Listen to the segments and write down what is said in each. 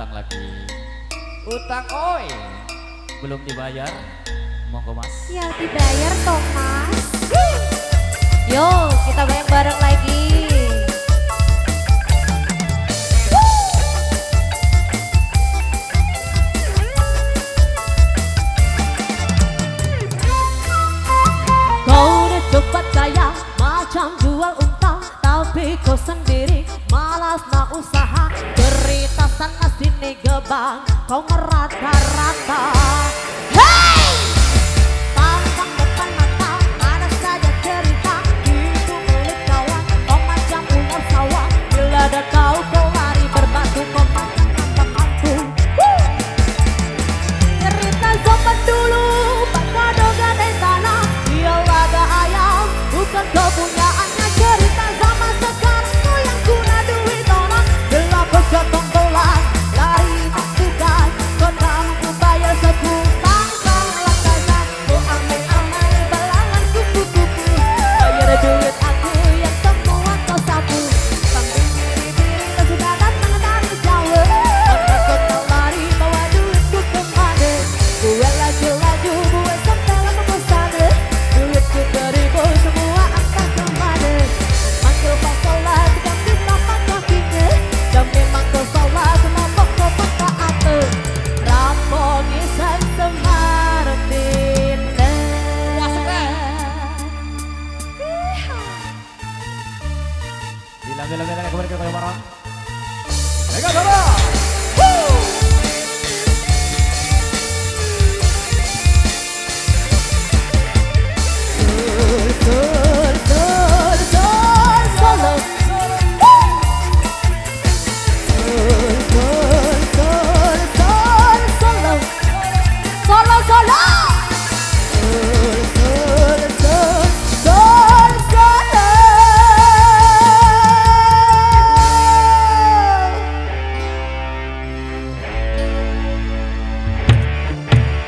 utang lagi. Utang oi. Belum dibayar. Monggo Mas. Ya dibayar toh Mas. Yo kita bareng-bareng lagi. Kau udah cepat kaya macam jual unta, tapi kau sendiri malas nak usaha. Cerita sana sini gebang, kau merata-rata. Hey! Tampang depan mata, ada saja cerita. Itu milik kawan, kau macam ular sawah. Bila ada kau lari berbatu, kau macam kambang hantu. Cerita zaman dulu, Pak Kadoga dan tanah. Dia laga ayam, bukan kepunyaannya. Cerita zaman sekarang, kau yang guna duit orang. Gelap berjotong bola, lari tak tugas. Kau tak mampu bayar sekutang. Kau lakasan, kau amai-amai belalang kupu-kupu. Bayar duit aku yang semua kau sapu. Sambil biri-biri kau sudah datang dari jauh. Maka kau lari bawa duitku kemana? Gue laju-laju, gue sampai lama bosan. Duitku beribu semua angkat kemana? Manggil Pak Sholat, ganti tapak kakinya. Dan memang kau salah, kenapa kau pakai apa? Rampok iseng semartin. Dilambil-lambil kembali ke kayu marah. Ega sama.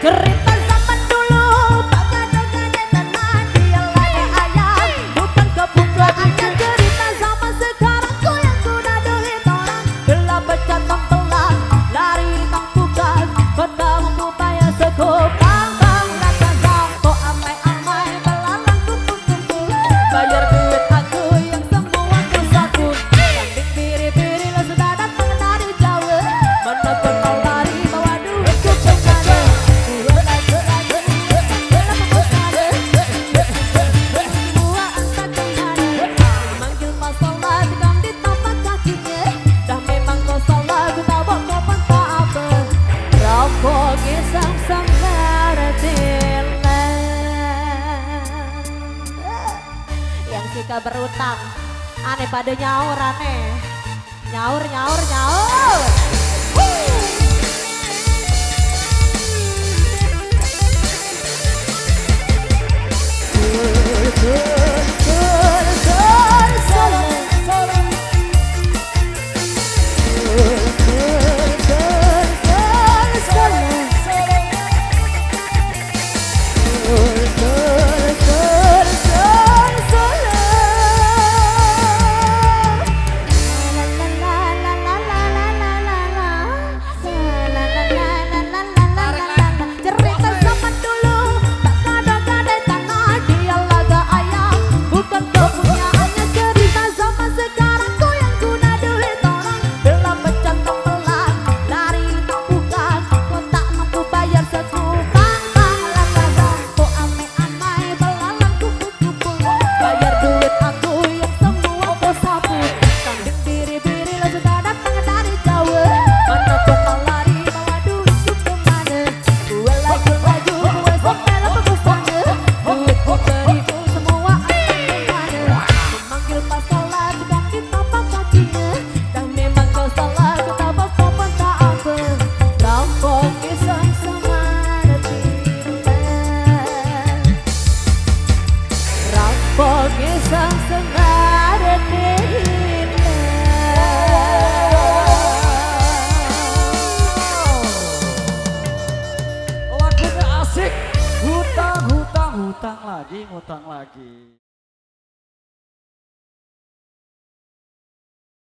Cerita zaman dulu, Pak Kadoga dan tanah. Dia lagi ayam, bukan kepunyaannya. Cerita zaman sekarang, kau yang guna duit orang. Gelap bercantang pelan, lari tang tugas. Kau tak mampu bayar sekutang. Bang lakasan, kau amai-amai belalang kupu-kupu. Bayar duit aku yang semua kau sapu. Kambing biri-biri lo sudah datang dari jauh. Mana kau lari bawa duitku kemana? Yang suka berutang aneh pada nyaur aneh. Nyaur nyaur nyaur. Cerita zaman dulu, Pak Kadoga dan tanah. Dia laga ayam, bukan kepunyaannya. Cerita zaman sekarang, kau yang guna duit orang. Belum bercantang pelan, lari tak bukan. Kau tak mampu bayar sekutang. Bang lakasan, kau amai-amai belalang kupu-kupu. Bayar duit aku yang semua kau sapu. Kambing biri-biri lo sudah datang dari jauh. Mana kau lari bawa duitku kemana? Gue laju-laju, gue sampai lama bosan. Duitku beribu semua angkat kemana? Memanggil Pak Sholat, ganti tapak kakinya. Dan memang kau salah, kau tabak sopan tak apa. Rampok iseng semartin. Rampok iseng semartin. Lagunya asik. Hutang, hutang, hutang lagi, hutang lagi.